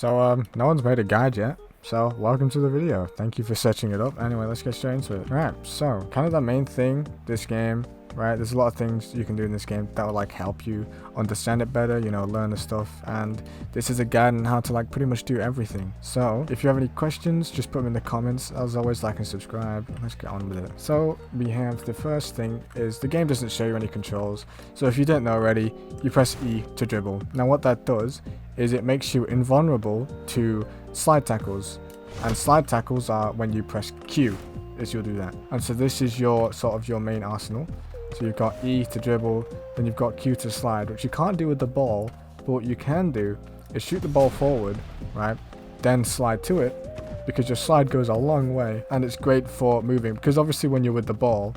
No one's made a guide yet. So, welcome to the video. Thank you for searching it up. Anyway, let's get straight into it. Right, so, kind of the main thing, this game, right? There's a lot of things you can do in this game that will, like, help you understand it better, you know, learn the stuff. And this is a guide on how to, like, pretty much do everything. So, if you have any questions, just put them in the comments. As always, like and subscribe. Let's get on with it. So, we have the first thing is the game doesn't show you any controls. So, if you didn't know already, you press E to dribble. Now, what that does is it makes you invulnerable to slide tackles, and slide tackles are when you press Q, is you'll do that. And so this is your sort of your main arsenal. So you've got E to dribble, then you've got Q to slide, which you can't do with the ball, but what you can do is shoot the ball forward, right, then slide to it, because your slide goes a long way, and it's great for moving, because obviously when you're with the ball,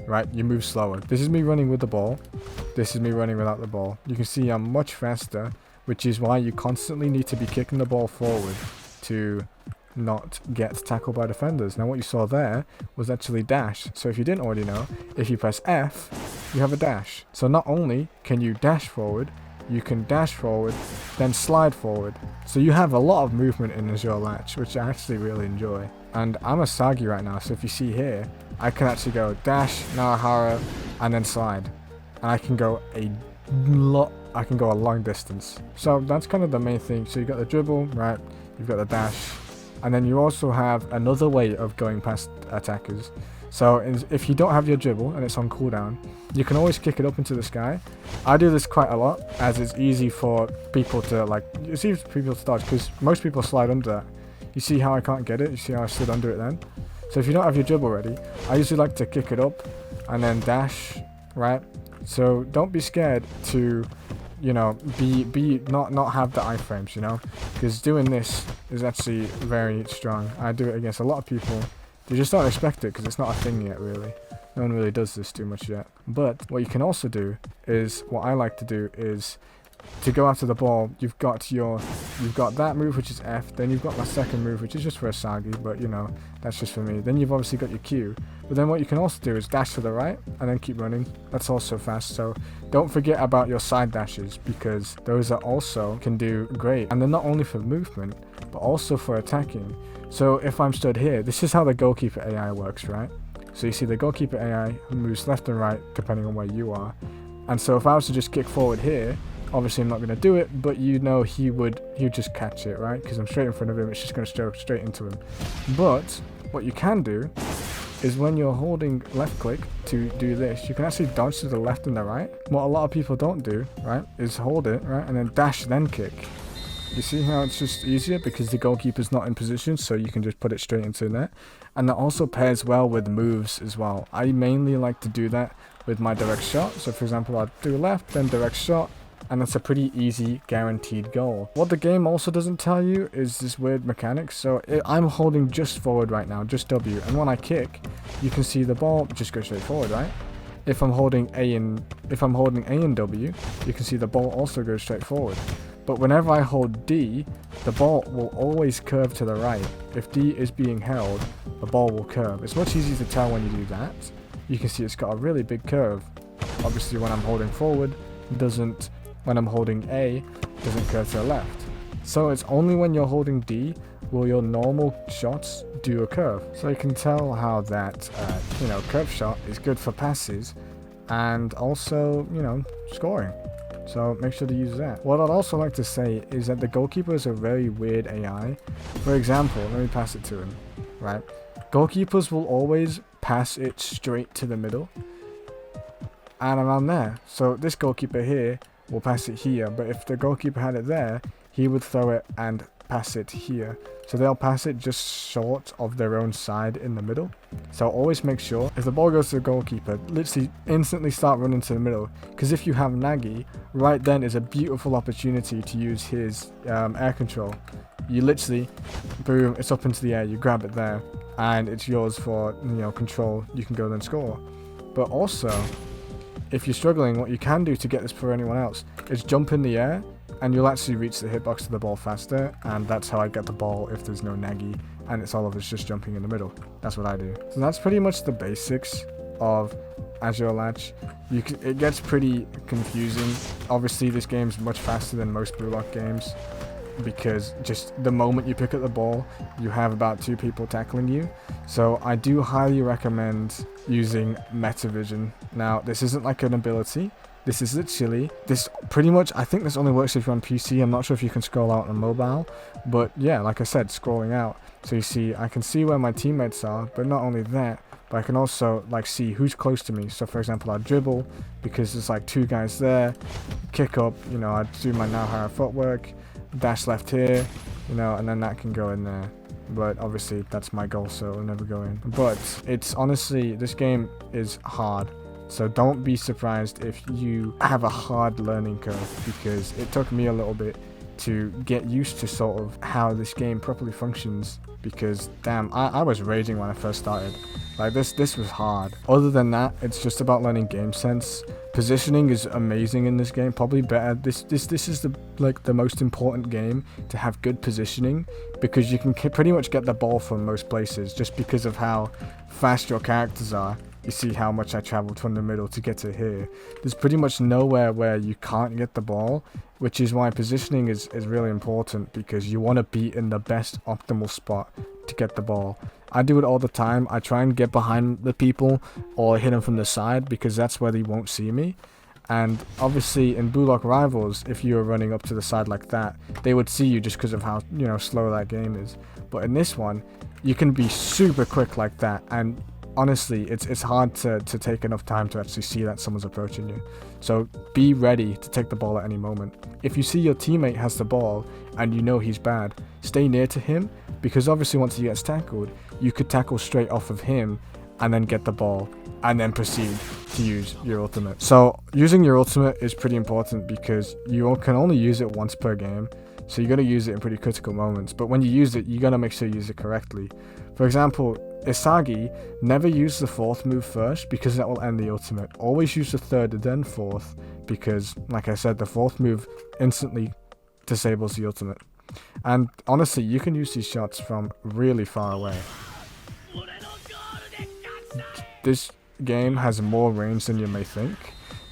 right, you move slower. This is me running with the ball, this is me running without the ball. You can see I'm much faster, which is why you constantly need to be kicking the ball forward to not get tackled by defenders. Now what you saw there was actually dash. So if you didn't already know, if you press F, you have a dash. So not only can you dash forward, you can dash forward, then slide forward. So you have a lot of movement in Azure Latch, which I actually really enjoy. And I'm a Sagi right now, so if you see here, I can actually go dash, Narahara, and then slide. And I can go a long distance. So that's kind of the main thing. So you got the dribble, right? You've got the dash, and then you also have another way of going past attackers. So if you don't have your dribble and it's on cooldown, you can always kick it up into the sky. I do this quite a lot, as it's easy for people to it's easy for people to dodge, because most people slide under that. You see how I can't get it? You see how I slid under it then? So if you don't have your dribble ready, I usually like to kick it up and then dash, right? So don't be scared to, you know, not have the iframes, you know, because doing this is actually very strong. I do it against a lot of people. They just don't expect it because it's not a thing yet, really. No one really does this too much yet. But what you can also do is, what I like to do is to go after the ball. You've got that move, which is F. Then you've got my second move, which is just for a Sagi, but you know, that's just for me. Then you've obviously got your Q. But then what you can also do is dash to the right and then keep running. That's also fast. So don't forget about your side dashes, because those are also can do great. And they're not only for movement, but also for attacking. So if I'm stood here, this is how the goalkeeper AI works, right? So you see the goalkeeper AI moves left and right depending on where you are. And so if I was to just kick forward here, obviously I'm not going to do it, but you know he'd just catch it, right? Because I'm straight in front of him, it's just going to go straight into him. But what you can do is when you're holding left click to do this, you can actually dodge to the left and the right. What a lot of people don't do, right, is hold it, right, and then dash, then kick. You see how it's just easier because the goalkeeper's not in position, so you can just put it straight into the net. And that also pairs well with moves as well. I mainly like to do that with my direct shot. So for example, I'd do left, then direct shot, and that's a pretty easy guaranteed goal. What the game also doesn't tell you is this weird mechanic. So I'm holding just forward right now, just W, and when I kick, you can see the ball just go straight forward, right? If I'm holding A and W, you can see the ball also goes straight forward. But whenever I hold D, the ball will always curve to the right. If D is being held, the ball will curve. It's much easier to tell when you do that. You can see it's got a really big curve. Obviously when I'm holding forward, when I'm holding A, it doesn't curve to the left. So it's only when you're holding D will your normal shots do a curve. So you can tell how that, curve shot is good for passes and also, you know, scoring. So make sure to use that. What I'd also like to say is that the goalkeeper is a very weird AI. For example, let me pass it to him, right? Goalkeepers will always pass it straight to the middle and around there. So this goalkeeper here will pass it here, but if the goalkeeper had it there, he would throw it and pass it here. So they'll pass it just short of their own side in the middle. So always make sure if the ball goes to the goalkeeper, literally instantly start running to the middle, because if you have Nagy, right then is a beautiful opportunity to use his air control. You literally, boom, it's up into the air, you grab it there, and it's yours for, you know, control. You can go then score. But also, if you're struggling, what you can do to get this for anyone else is jump in the air, and you'll actually reach the hitbox of the ball faster, and that's how I get the ball if there's no Nagy, and it's all of us just jumping in the middle. That's what I do. So that's pretty much the basics of Azure Latch. It gets pretty confusing. Obviously, this game's much faster than most Blue Lock games, because just the moment you pick up the ball, you have about 2 people tackling you. So I do highly recommend using meta vision. Now, this isn't like an ability. This is literally, this pretty much, I think this only works if you're on PC. I'm not sure if you can scroll out on mobile, but yeah, like I said, scrolling out. So you see, I can see where my teammates are, but not only that, but I can also like see who's close to me. So for example, I dribble because there's like 2 guys there, kick up, you know, I do my now higher footwork, dash left here, you know, and then that can go in there. But obviously that's my goal, so it'll never go in. But it's honestly, this game is hard. So don't be surprised if you have a hard learning curve, because it took me a little bit to get used to sort of how this game properly functions, because damn, I was raging when I first started. Like this was hard. Other than that, it's just about learning game sense. Positioning is amazing in this game, probably better. This is the most important game to have good positioning, because you can pretty much get the ball from most places just because of how fast your characters are. You see how much I traveled from the middle to get to here. There's pretty much nowhere where you can't get the ball, which is why positioning is really important, because you want to be in the best optimal spot to get the ball. I do it all the time. I try and get behind the people or hit them from the side, because that's where they won't see me. And obviously in Bullock Rivals, if you were running up to the side like that, they would see you just because of how, you know, slow that game is. But in this one, you can be super quick like that, and honestly, it's hard to take enough time to actually see that someone's approaching you. So be ready to take the ball at any moment. If you see your teammate has the ball and you know he's bad, stay near to him, because obviously once he gets tackled, you could tackle straight off of him and then get the ball and then proceed to use your ultimate. So using your ultimate is pretty important, because you can only use it once per game. So you got to use it in pretty critical moments. But when you use it, you got to make sure you use it correctly. For example, Isagi, never use the 4th move first, because that will end the ultimate. Always use the 3rd and then 4th, because like I said, the 4th move instantly disables the ultimate. And honestly, you can use these shots from really far away. This game has more range than you may think.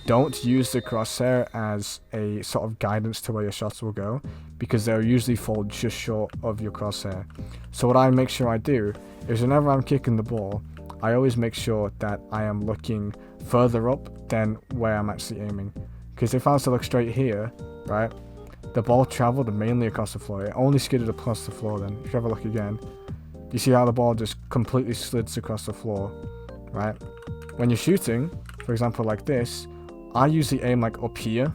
Don't use the crosshair as a sort of guidance to where your shots will go, because they'll usually fall just short of your crosshair. So what I make sure I do is whenever I'm kicking the ball, I always make sure that I am looking further up than where I'm actually aiming. Because if I was to look straight here, right, the ball traveled mainly across the floor. It only skidded across the floor then. If you have a look again, you see how the ball just completely slids across the floor, right? When you're shooting, for example like this, I usually aim like up here,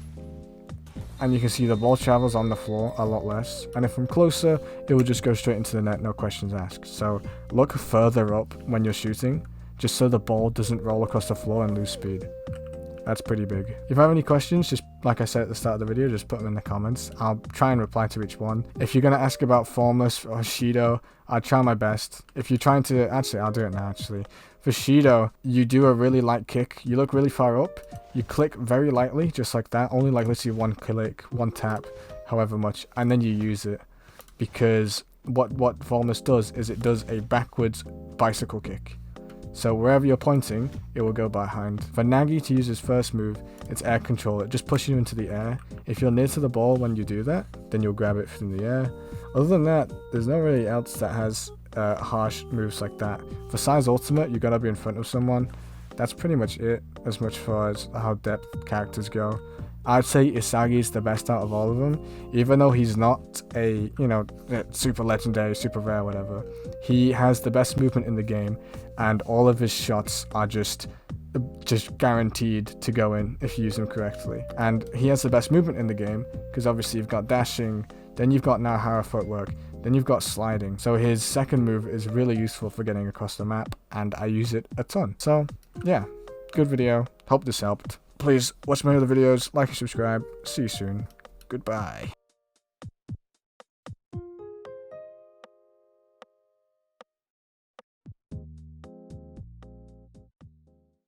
and you can see the ball travels on the floor a lot less, and if I'm closer, it will just go straight into the net, no questions asked. So look further up when you're shooting, just so the ball doesn't roll across the floor and lose speed. That's pretty big. If you have any questions, just like I said at the start of the video, just put them in the comments. I'll try and reply to each one. If you're going to ask about Formless or Shido, I'll try my best. If you're trying to, actually, I'll do it now actually. For Shido, you do a really light kick. You look really far up. You click very lightly, just like that. Only like literally one click, one tap, however much. And then you use it. Because what Formless does is it does a backwards bicycle kick. So wherever you're pointing, it will go behind. For Nagi to use his first move, it's air control. It just pushes you into the air. If you're near to the ball when you do that, then you'll grab it from the air. Other than that, there's no really else that has harsh moves like that. For Sai's ultimate, you gotta be in front of someone. That's pretty much it, as much far as how depth characters go. I'd say Isagi's the best out of all of them, even though he's not a, you know, super legendary, super rare, whatever. He has the best movement in the game, and all of his shots are just guaranteed to go in if you use them correctly. And he has the best movement in the game, because obviously you've got dashing, then you've got now Hara footwork, then you've got sliding. So his second move is really useful for getting across the map, and I use it a ton. So yeah, good video. Hope this helped. Please watch my other videos, like and subscribe. See you soon. Goodbye.